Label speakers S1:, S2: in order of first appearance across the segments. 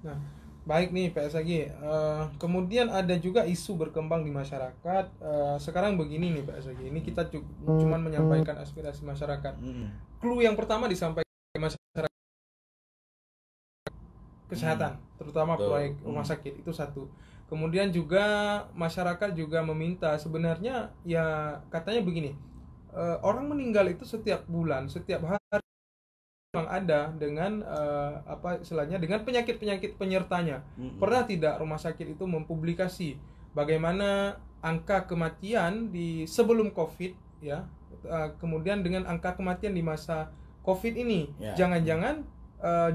S1: Nah, baik nih Pak Sagi. Kemudian ada juga isu berkembang di masyarakat. Sekarang begini nih Pak Sagi. Ini kita cuman menyampaikan aspirasi masyarakat. Clue yang pertama disampaikan masyarakat kesehatan, terutama proyek rumah sakit itu satu. Kemudian juga masyarakat juga meminta sebenarnya ya katanya begini. Orang meninggal itu setiap bulan, setiap hari memang ada dengan apa istilahnya dengan penyakit-penyakit penyertanya. Pernah tidak rumah sakit itu mempublikasi bagaimana angka kematian di sebelum Covid ya, kemudian dengan angka kematian di masa Covid ini. Jangan-jangan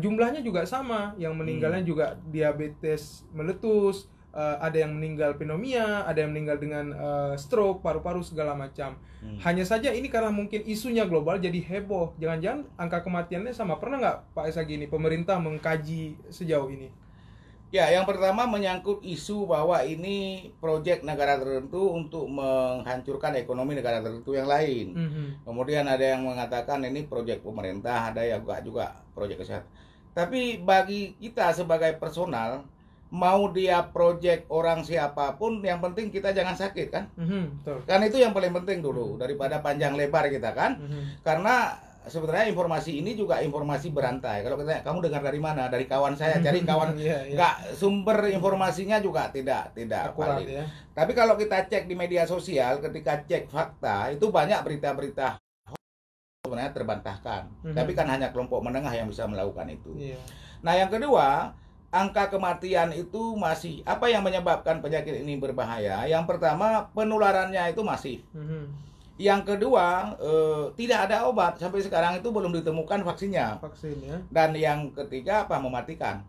S1: jumlahnya juga sama, yang meninggalnya juga diabetes meletus, ada yang meninggal pneumonia, ada yang meninggal dengan stroke, paru-paru segala macam. Hanya saja ini karena mungkin isunya global jadi heboh. Jangan-jangan angka kematiannya sama. Pernah nggak Pak Esa gini pemerintah mengkaji sejauh ini?
S2: Ya, yang pertama menyangkut isu bahwa ini proyek negara tertentu untuk menghancurkan ekonomi negara tertentu yang lain. Kemudian ada yang mengatakan ini proyek pemerintah, ada yang juga proyek kesehatan. Tapi bagi kita sebagai personal, mau dia proyek orang siapapun, yang penting kita jangan sakit kan?
S1: Betul.
S2: Kan itu yang paling penting dulu daripada panjang lebar kita kan? Karena sebenarnya informasi ini juga informasi berantai. Kalau kita kamu dengar dari mana? Dari kawan saya, cari kawan. Nggak, sumber informasinya juga tidak
S1: akurat
S2: valid.
S1: Ya.
S2: Tapi kalau kita cek di media sosial, ketika cek fakta, itu banyak berita-berita sebenarnya terbantahkan. Tapi kan hanya kelompok menengah yang bisa melakukan itu. Nah, yang kedua, angka kematian itu masih, apa yang menyebabkan penyakit ini berbahaya? Yang pertama, penularannya itu masif. Yang kedua, tidak ada obat sampai sekarang, itu belum ditemukan vaksinnya.
S1: Ya.
S2: Dan yang ketiga apa? Mematikan.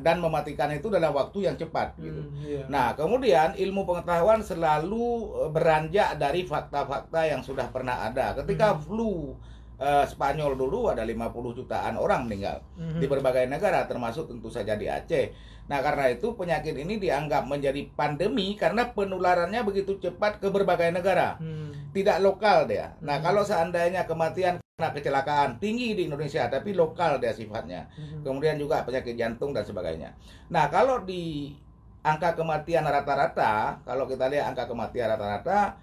S2: Dan mematikan itu dalam waktu yang cepat gitu. Nah, kemudian ilmu pengetahuan selalu beranjak dari fakta-fakta yang sudah pernah ada. Ketika flu Spanyol dulu ada 50 jutaan orang meninggal di berbagai negara, termasuk tentu saja di Aceh. Nah, karena itu penyakit ini dianggap menjadi pandemi karena penularannya begitu cepat ke berbagai negara. Tidak lokal dia. Nah, kalau seandainya kematian karena kecelakaan tinggi di Indonesia, tapi lokal dia sifatnya. Kemudian juga penyakit jantung dan sebagainya. Nah, kalau di angka kematian rata-rata, kalau kita lihat angka kematian rata-rata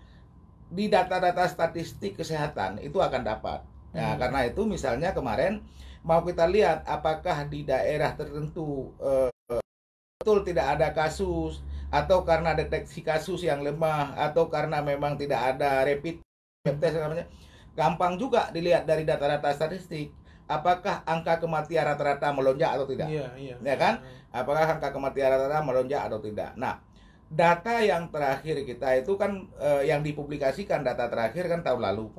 S2: di data-data statistik kesehatan itu akan dapat. Ya, karena itu misalnya kemarin mau kita lihat apakah di daerah tertentu betul tidak ada kasus, atau karena deteksi kasus yang lemah, atau karena memang tidak ada rapid test namanya. Gampang juga dilihat dari data-data statistik apakah angka kematian rata-rata melonjak atau tidak. Ya kan? Apakah angka kematian rata-rata melonjak atau tidak. Nah, data yang terakhir kita itu kan yang dipublikasikan data terakhir kan tahun lalu.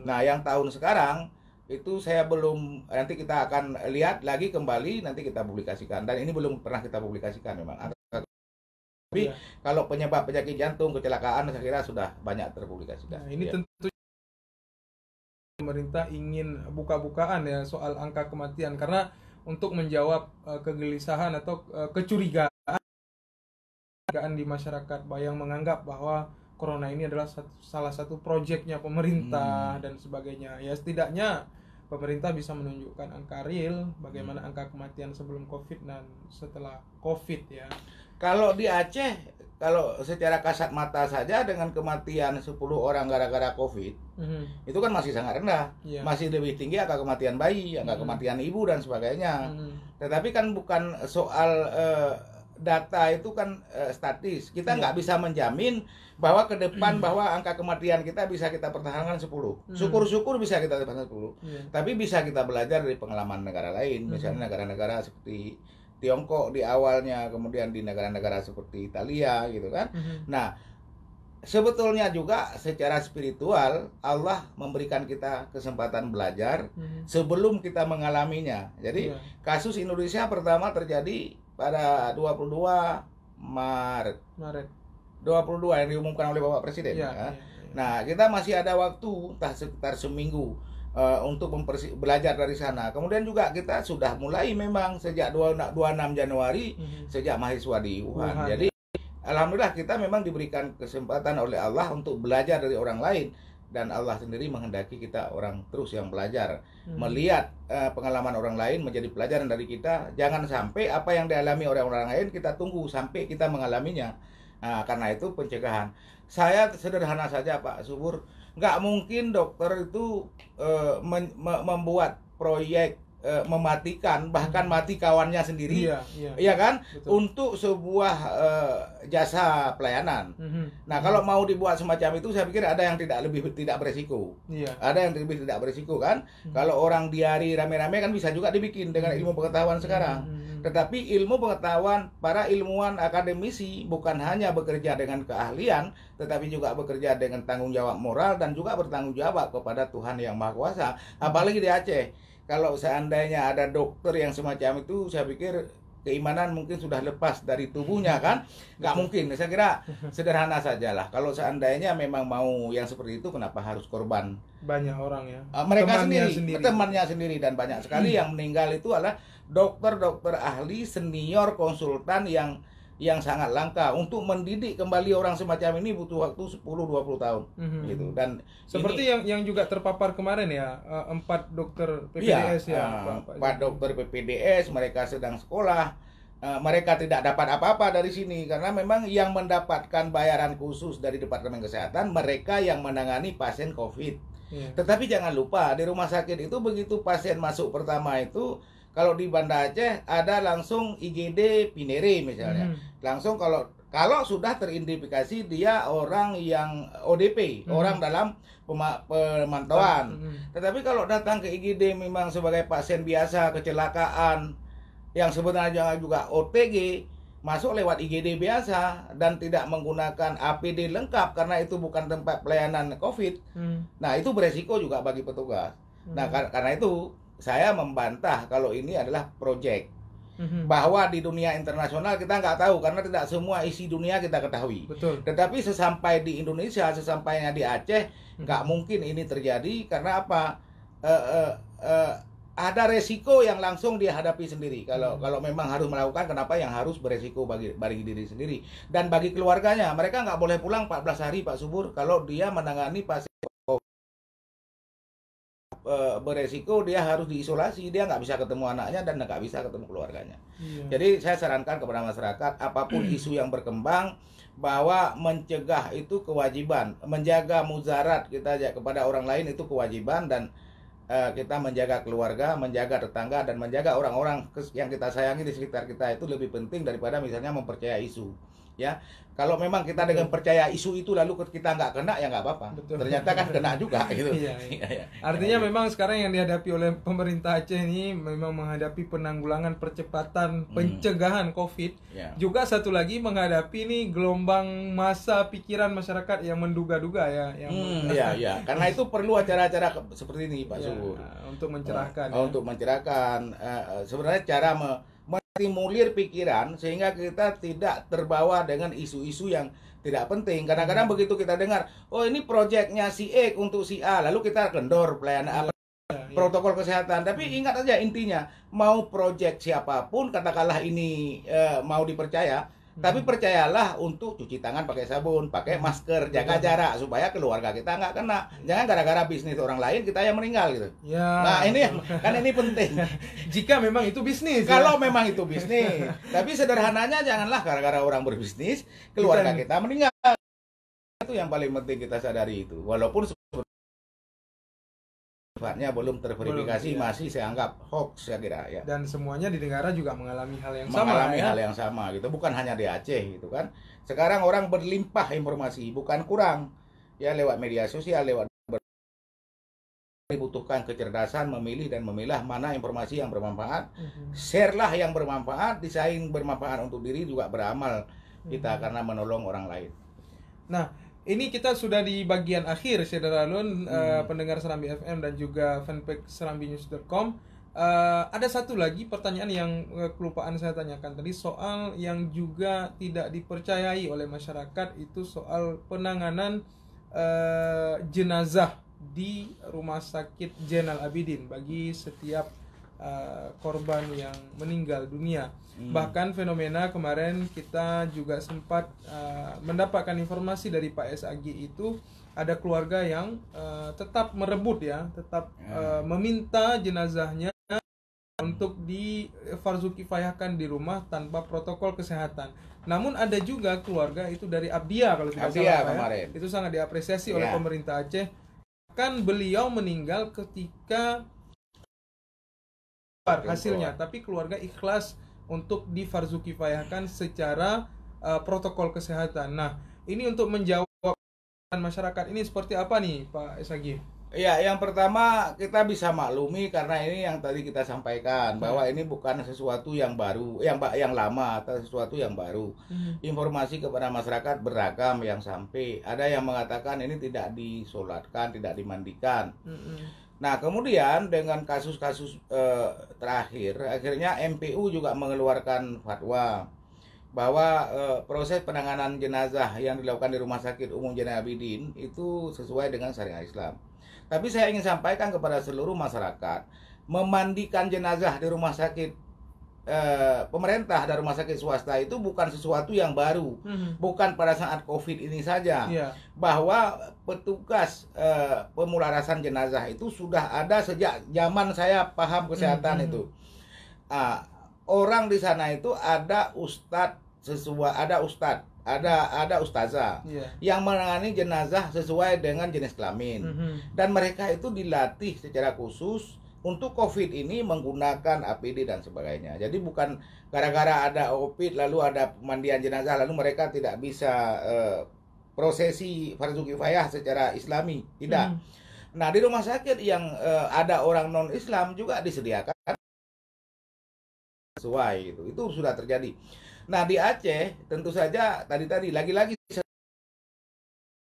S2: Nah, yang tahun sekarang itu saya belum, nanti kita akan lihat lagi kembali, nanti kita publikasikan. Dan ini belum pernah kita publikasikan memang. Tapi kalau penyebab penyakit jantung, kecelakaan, saya kira sudah banyak terpublikasikan.
S1: Nah, ini tentu pemerintah ingin buka-bukaan ya soal angka kematian, karena untuk menjawab kegelisahan atau kecurigaan di masyarakat yang menganggap bahwa corona ini adalah salah satu proyeknya pemerintah dan sebagainya. Ya setidaknya pemerintah bisa menunjukkan angka real bagaimana angka kematian sebelum Covid dan setelah Covid ya.
S2: Kalau di Aceh, kalau secara kasat mata saja dengan kematian 10 orang gara-gara Covid, itu kan masih sangat rendah. Masih lebih tinggi angka kematian bayi, angka kematian ibu dan sebagainya. Tetapi kan bukan soal data itu kan statis. Kita nggak bisa menjamin bahwa ke depan bahwa angka kematian kita bisa kita pertahankan 10. Syukur-syukur bisa kita pertahankan 10. Tapi bisa kita belajar dari pengalaman negara lain. Misalnya negara-negara seperti Tiongkok di awalnya, kemudian di negara-negara seperti Italia gitu kan. Nah, sebetulnya juga secara spiritual Allah memberikan kita kesempatan belajar sebelum kita mengalaminya. Jadi kasus Indonesia pertama terjadi pada 22 Maret 22 yang diumumkan oleh Bapak Presiden. Nah, kita masih ada waktu sekitar seminggu untuk belajar dari sana. Kemudian juga kita sudah mulai memang sejak 26 Januari sejak mahasiswa di Wuhan. Jadi alhamdulillah kita memang diberikan kesempatan oleh Allah untuk belajar dari orang lain. dan Allah sendiri menghendaki kita orang terus yang belajar, melihat pengalaman orang lain menjadi pelajaran dari kita. Jangan sampai apa yang dialami oleh orang lain kita tunggu sampai kita mengalaminya. Nah, karena itu pencegahan. Saya sederhana saja Pak Subur, nggak mungkin dokter itu membuat proyek mematikan, bahkan mati kawannya sendiri, iya kan? Betul. Untuk sebuah jasa pelayanan. Nah, kalau mau dibuat semacam itu, saya pikir ada yang tidak beresiko. Ada yang lebih tidak beresiko kan? Kalau orang diari rame-rame kan bisa juga dibikin dengan ilmu pengetahuan sekarang. Tetapi ilmu pengetahuan, para ilmuwan akademisi bukan hanya bekerja dengan keahlian, tetapi juga bekerja dengan tanggung jawab moral dan juga bertanggung jawab kepada Tuhan yang Maha Kuasa. Apalagi di Aceh. Kalau seandainya ada dokter yang semacam itu, saya pikir keimanan mungkin sudah lepas dari tubuhnya kan? Nggak mungkin. Saya kira sederhana sajalah. Kalau seandainya memang mau yang seperti itu, kenapa harus korban?
S1: Banyak orang ya.
S2: Mereka temannya sendiri dan banyak sekali yang meninggal itu adalah dokter-dokter ahli, senior, konsultan yang sangat langka. Untuk mendidik kembali orang semacam ini butuh waktu 10-20 tahun gitu. Dan
S1: seperti ini, yang juga terpapar kemarin ya, 4 dokter PPDS
S2: 4 dokter PPDS, mereka sedang sekolah, mereka tidak dapat apa-apa dari sini karena memang yang mendapatkan bayaran khusus dari Departemen Kesehatan mereka yang menangani pasien COVID. Tetapi jangan lupa di rumah sakit itu begitu pasien masuk pertama itu, kalau di Banda Aceh ada langsung IGD Pinere misalnya. Langsung kalau sudah teridentifikasi dia orang yang ODP, orang dalam pemantauan. Tetapi kalau datang ke IGD memang sebagai pasien biasa, kecelakaan yang sebenarnya juga OTG, masuk lewat IGD biasa dan tidak menggunakan APD lengkap karena itu bukan tempat pelayanan COVID. Nah, itu beresiko juga bagi petugas. Nah, karena itu saya membantah kalau ini adalah proyek. Bahwa di dunia internasional kita nggak tahu karena tidak semua isi dunia kita ketahui.
S1: Betul.
S2: Tetapi sesampai di Indonesia, sesampainya di Aceh, nggak mungkin ini terjadi karena apa? Ada resiko yang langsung dihadapi sendiri. Kalau memang harus melakukan, kenapa yang harus beresiko bagi diri sendiri dan bagi keluarganya. Mereka nggak boleh pulang 14 hari Pak Subur kalau dia menangani pasien beresiko, dia harus diisolasi, dia nggak bisa ketemu anaknya dan nggak bisa ketemu keluarganya. Jadi saya sarankan kepada masyarakat, apapun isu yang berkembang, bahwa mencegah itu kewajiban, menjaga mudarat kita kepada orang lain itu kewajiban, dan kita menjaga keluarga, menjaga tetangga, dan menjaga orang-orang yang kita sayangi di sekitar kita itu lebih penting daripada misalnya mempercayai isu. Ya, kalau memang kita dengan percaya isu itu lalu kita nggak kena, ya nggak apa-apa. Ternyata kan kena juga gitu.
S1: Artinya memang sekarang yang dihadapi oleh pemerintah Aceh ini memang menghadapi penanggulangan percepatan pencegahan COVID. Juga satu lagi menghadapi nih gelombang masa pikiran masyarakat yang menduga-duga ya.
S2: Iya. Karena itu perlu acara-acara seperti ini Pak Subur.
S1: Untuk mencerahkan.
S2: Untuk mencerahkan. Sebenarnya cara stimulir pikiran sehingga kita tidak terbawa dengan isu-isu yang tidak penting. Kadang-kadang begitu kita dengar, oh ini proyeknya si E untuk si A, lalu kita kendor pelayanan protokol kesehatan. Tapi ingat aja intinya, mau proyek siapapun katakanlah ini mau dipercaya, tapi percayalah untuk cuci tangan pakai sabun, pakai masker, jaga jarak supaya keluarga kita nggak kena. Jangan gara-gara bisnis orang lain kita yang meninggal gitu. Nah ini kan ini penting.
S1: Jika memang itu bisnis.
S2: Kalau memang itu bisnis. Tapi sederhananya janganlah gara-gara orang berbisnis keluarga kita meninggal. Itu yang paling penting kita sadari itu. Walaupun sifatnya belum terverifikasi, masih saya anggap hoax, saya kira ya.
S1: Dan semuanya di negara juga mengalami hal yang
S2: hal yang sama gitu, bukan hanya di Aceh gitu kan. Sekarang orang berlimpah informasi, bukan kurang ya, lewat media sosial, lewat dibutuhkan kecerdasan memilih dan memilah mana informasi yang bermanfaat. Share lah yang bermanfaat, disaing bermanfaat untuk diri, juga beramal kita karena menolong orang lain.
S1: Nah, ini kita sudah di bagian akhir, Saudara Lun, pendengar Serambi FM dan juga fanpage serambinews.com. Ada satu lagi pertanyaan yang kelupaan saya tanyakan tadi, soal yang juga tidak dipercayai oleh masyarakat, itu soal penanganan jenazah di Rumah Sakit Zainal Abidin bagi setiap korban yang meninggal dunia. Bahkan fenomena kemarin kita juga sempat mendapatkan informasi dari Pak SAG itu ada keluarga yang tetap merebut tetap meminta jenazahnya untuk difarzu kifayahkan di rumah tanpa protokol kesehatan. Namun ada juga keluarga itu dari Abdia kalau tidak salah kemarin. Itu sangat diapresiasi oleh pemerintah Aceh. Kan beliau meninggal ketika hasilnya, tapi keluarga ikhlas untuk difarzu kifayahkan secara protokol kesehatan. Nah, ini untuk menjawab masyarakat ini seperti apa nih Pak SAG?
S2: Ya, yang pertama kita bisa maklumi karena ini yang tadi kita sampaikan bahwa ini bukan sesuatu yang baru, yang lama atau sesuatu yang baru. Informasi kepada masyarakat beragam yang sampai. Ada yang mengatakan ini tidak disolatkan, tidak dimandikan. Nah, kemudian dengan kasus-kasus terakhir, akhirnya MPU juga mengeluarkan fatwa bahwa proses penanganan jenazah yang dilakukan di Rumah Sakit Umum Zainal Abidin itu sesuai dengan syariat Islam. Tapi saya ingin sampaikan kepada seluruh masyarakat, memandikan jenazah di rumah sakit pemerintah dan rumah sakit swasta itu bukan sesuatu yang baru, bukan pada saat COVID ini saja. Bahwa petugas pemularasan jenazah itu sudah ada sejak zaman saya paham kesehatan itu. Orang di sana itu ada ada ustazah yang menangani jenazah sesuai dengan jenis kelamin. Dan mereka itu dilatih secara khusus untuk COVID ini menggunakan APD dan sebagainya. Jadi bukan gara-gara ada OPID lalu ada pemandian jenazah lalu mereka tidak bisa prosesi fardu kifayah secara Islami. Tidak. Nah, di rumah sakit yang ada orang non-Islam juga disediakan sesuai itu. Itu sudah terjadi. Nah, di Aceh tentu saja tadi lagi-lagi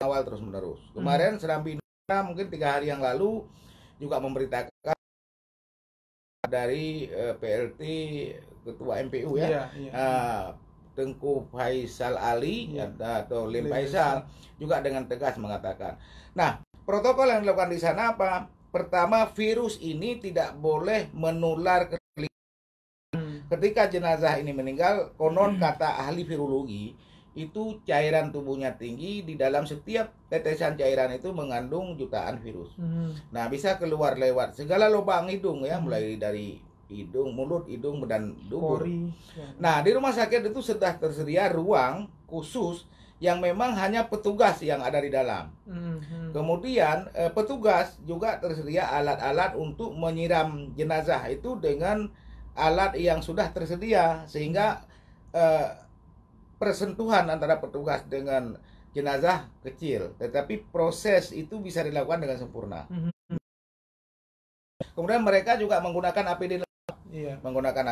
S2: awal terus-menerus. Kemarin Serambi Indonesia mungkin 3 hari yang lalu juga memberitakan dari PLT Ketua MPU Tengku Faisal Ali atau Lim Faisal juga dengan tegas mengatakan. Nah, protokol yang dilakukan di sana apa? Pertama, virus ini tidak boleh menular ke ketika jenazah ini meninggal, konon kata ahli virologi, itu cairan tubuhnya tinggi, di dalam setiap tetesan cairan itu mengandung jutaan virus. Nah, bisa keluar lewat segala lubang hidung mulai dari hidung, mulut, hidung, dan dubur. Nah, di rumah sakit itu sudah tersedia ruang khusus yang memang hanya petugas yang ada di dalam. Kemudian petugas juga tersedia alat-alat untuk menyiram jenazah itu dengan alat yang sudah tersedia sehingga persentuhan antara petugas dengan jenazah kecil, tetapi proses itu bisa dilakukan dengan sempurna. Kemudian mereka juga menggunakan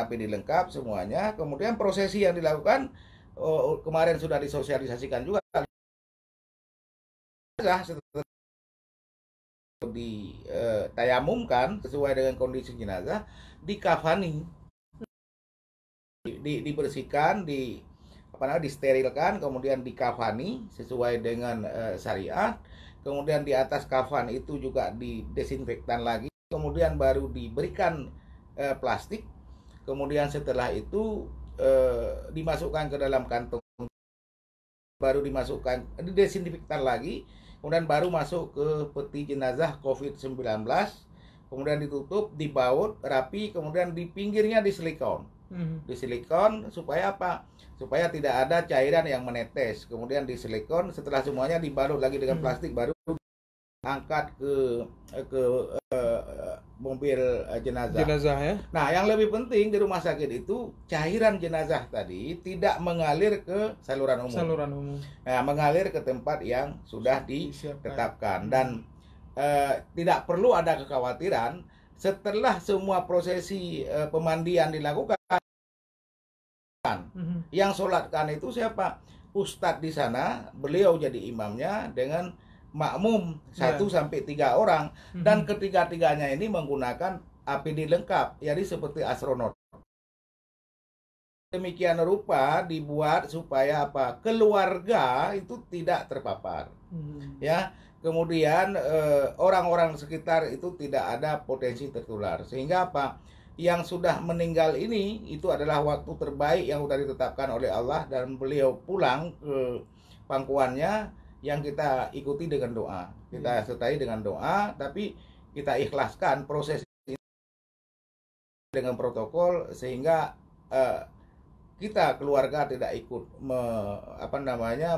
S2: APD lengkap, semuanya. Kemudian prosesi yang dilakukan kemarin sudah disosialisasikan juga ditayamumkan sesuai dengan kondisi jenazah, dikafani, dibersihkan, disterilkan, kemudian dikafani sesuai dengan syariat. Kemudian di atas kafan itu juga didesinfektan lagi, kemudian baru diberikan plastik. Kemudian setelah itu dimasukkan ke dalam kantong, baru didesinfektan lagi, kemudian baru masuk ke peti jenazah COVID-19. Kemudian ditutup, dibaut rapi, kemudian di pinggirnya disilikon. Disilikon supaya apa? Supaya tidak ada cairan yang menetes. Kemudian disilikon, setelah semuanya dibalut lagi dengan plastik, baru angkat ke mobil jenazah. Nah, yang lebih penting di rumah sakit itu cairan jenazah tadi tidak mengalir ke saluran umum. Nah, mengalir ke tempat yang sudah ditetapkan. Dan tidak perlu ada kekhawatiran setelah semua prosesi pemandian dilakukan. Yang sholatkan itu siapa? Ustadz di sana, beliau jadi imamnya dengan makmum 1-3 orang, dan ketiga-tiganya ini menggunakan APD lengkap, jadi seperti astronot. Demikian rupa dibuat supaya apa? Keluarga itu tidak terpapar. Kemudian orang-orang sekitar itu tidak ada potensi tertular. Sehingga apa? yang sudah meninggal ini itu adalah waktu terbaik yang sudah ditetapkan oleh Allah, dan beliau pulang ke pangkuannya yang kita ikuti dengan doa. Kita sertai dengan doa, tapi kita ikhlaskan proses ini dengan protokol sehingga kita keluarga tidak ikut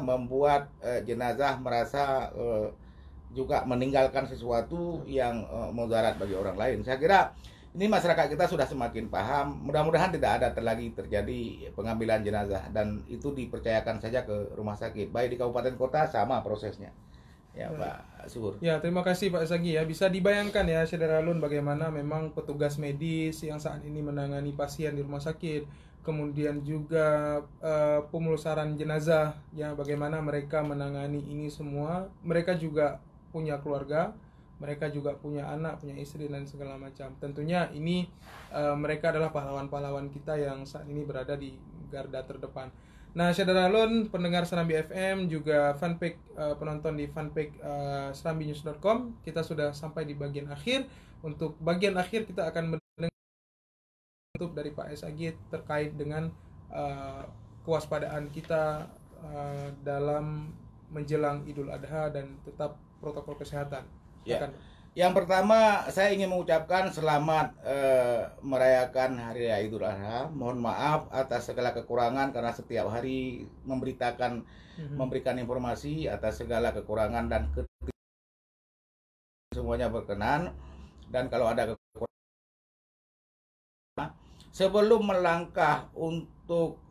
S2: membuat jenazah merasa juga meninggalkan sesuatu yang mudarat bagi orang lain. Saya kira ini masyarakat kita sudah semakin paham. Mudah-mudahan tidak ada lagi terjadi pengambilan jenazah, dan itu dipercayakan saja ke rumah sakit. Baik di kabupaten kota sama prosesnya. Ya, Pak Subur.
S1: Ya, terima kasih Pak Sagi ya. Bisa dibayangkan ya, Saudara Alun, bagaimana memang petugas medis yang saat ini menangani pasien di rumah sakit, kemudian juga pemulasaran jenazah ya, bagaimana mereka menangani ini semua. Mereka juga punya keluarga, mereka juga punya anak, punya istri dan segala macam. Tentunya ini mereka adalah pahlawan-pahlawan kita yang saat ini berada di garda terdepan. Nah, Saudara Alun, pendengar Serambi FM, juga fanpage penonton di fanpage serambinews.com, kita sudah sampai di bagian akhir. Untuk bagian akhir kita akan mendengar dari Pak SAG terkait dengan kewaspadaan kita dalam menjelang Idul Adha dan tetap protokol kesehatan.
S2: Ya. Yang pertama, saya ingin mengucapkan selamat merayakan Hari Raya Idul Adha. Mohon maaf atas segala kekurangan karena setiap hari memberikan informasi atas segala kekurangan dan semuanya berkenan. Dan kalau ada kekurangan, sebelum melangkah untuk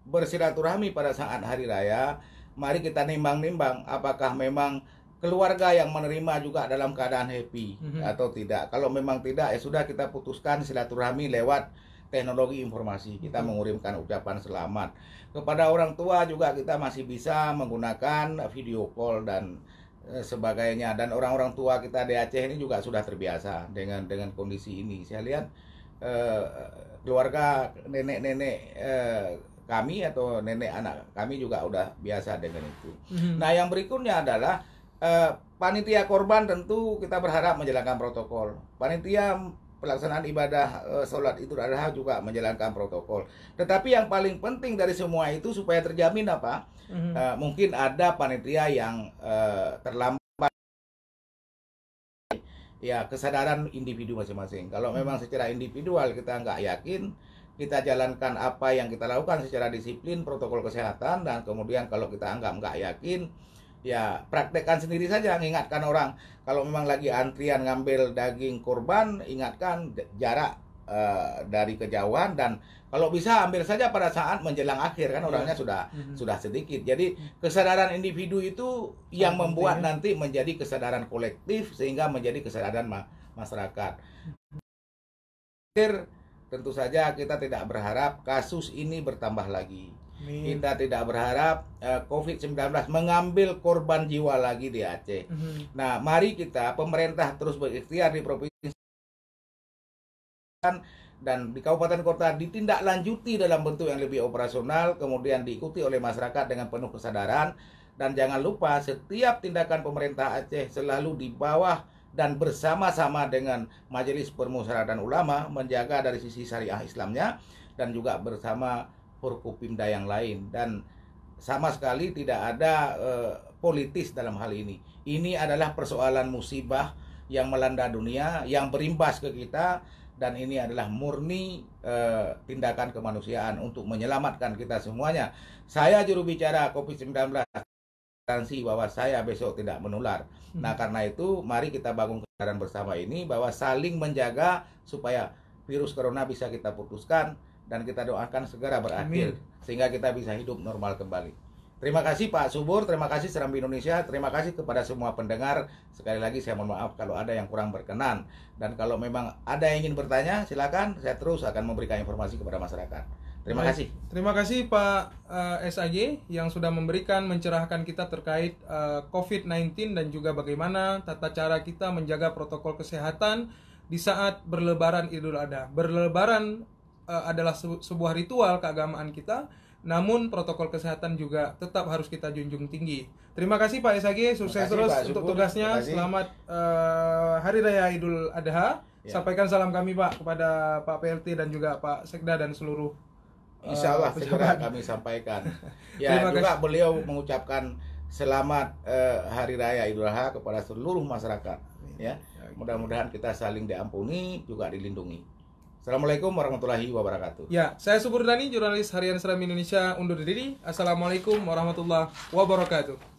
S2: bersilaturahmi pada saat Hari Raya, mari kita nimbang-nimbang apakah memang keluarga yang menerima juga dalam keadaan happy atau tidak. Kalau memang tidak, ya sudah, kita putuskan silaturahmi lewat teknologi informasi. Kita mengirimkan ucapan selamat. Kepada orang tua juga kita masih bisa menggunakan video call dan sebagainya. Dan orang-orang tua kita di Aceh ini juga sudah terbiasa dengan kondisi ini. Saya lihat keluarga nenek-nenek kami atau nenek anak kami juga udah biasa dengan itu. Nah, yang berikutnya adalah panitia korban tentu kita berharap menjalankan protokol. Panitia pelaksanaan ibadah sholat Idul Adha juga menjalankan protokol. Tetapi yang paling penting dari semua itu supaya terjamin apa? Mungkin ada panitia yang terlambat. Ya, kesadaran individu masing-masing. Kalau memang secara individual kita nggak yakin, kita jalankan apa yang kita lakukan secara disiplin protokol kesehatan, dan kemudian kalau kita anggap nggak yakin, ya praktekkan sendiri saja. Ingatkan orang, kalau memang lagi antrian ngambil daging kurban, ingatkan jarak dari kejauhan, dan kalau bisa ambil saja pada saat menjelang akhir, kan orangnya sudah sedikit. Jadi kesadaran individu itu yang membuat nanti menjadi kesadaran kolektif sehingga menjadi kesadaran masyarakat. Tentu saja kita tidak berharap kasus ini bertambah lagi. Kita tidak berharap COVID-19 mengambil korban jiwa lagi di Aceh. Nah, mari kita, pemerintah terus berikhtiar di provinsi dan di kabupaten kota ditindaklanjuti dalam bentuk yang lebih operasional, kemudian diikuti oleh masyarakat dengan penuh kesadaran. Dan jangan lupa, setiap tindakan pemerintah Aceh selalu di bawah dan bersama-sama dengan Majelis Permusyawaratan Ulama, menjaga dari sisi syariah Islamnya dan juga bersama Forkopimda yang lain, dan sama sekali tidak ada politis dalam hal ini. Ini adalah persoalan musibah yang melanda dunia, yang berimbas ke kita, dan ini adalah murni tindakan kemanusiaan untuk menyelamatkan kita semuanya. Saya juru bicara COVID-19, garansi bahwa saya besok tidak menular. Nah, karena itu mari kita bangun kesadaran bersama ini bahwa saling menjaga supaya virus corona bisa kita putuskan, dan kita doakan segera berakhir. Amin. Sehingga kita bisa hidup normal kembali. Terima kasih Pak Subur, terima kasih Serambi Indonesia, terima kasih kepada semua pendengar. Sekali lagi saya mohon maaf kalau ada yang kurang berkenan, dan kalau memang ada yang ingin bertanya, silakan, saya terus akan memberikan informasi kepada masyarakat. Terima kasih.
S1: Terima kasih Pak SAG yang sudah memberikan, mencerahkan kita terkait COVID-19 dan juga bagaimana tata cara kita menjaga protokol kesehatan di saat berlebaran Idul Adha. Berlebaran adalah sebuah ritual keagamaan kita, namun protokol kesehatan juga tetap harus kita junjung tinggi. Terima kasih Pak SAG, sukses terus untuk tugasnya. Selamat Hari Raya Idul Adha. Sampaikan salam kami Pak kepada Pak PLT dan juga Pak Sekda dan seluruh
S2: Insya Allah segera kami sampaikan. Ya juga beliau mengucapkan selamat Hari Raya Idul Adha kepada seluruh masyarakat. Ya, mudah-mudahan kita saling diampuni juga dilindungi. Assalamualaikum warahmatullahi wabarakatuh.
S1: Ya, saya Subur Dani, jurnalis Harian Seram Indonesia undur diri. Assalamualaikum warahmatullahi wabarakatuh.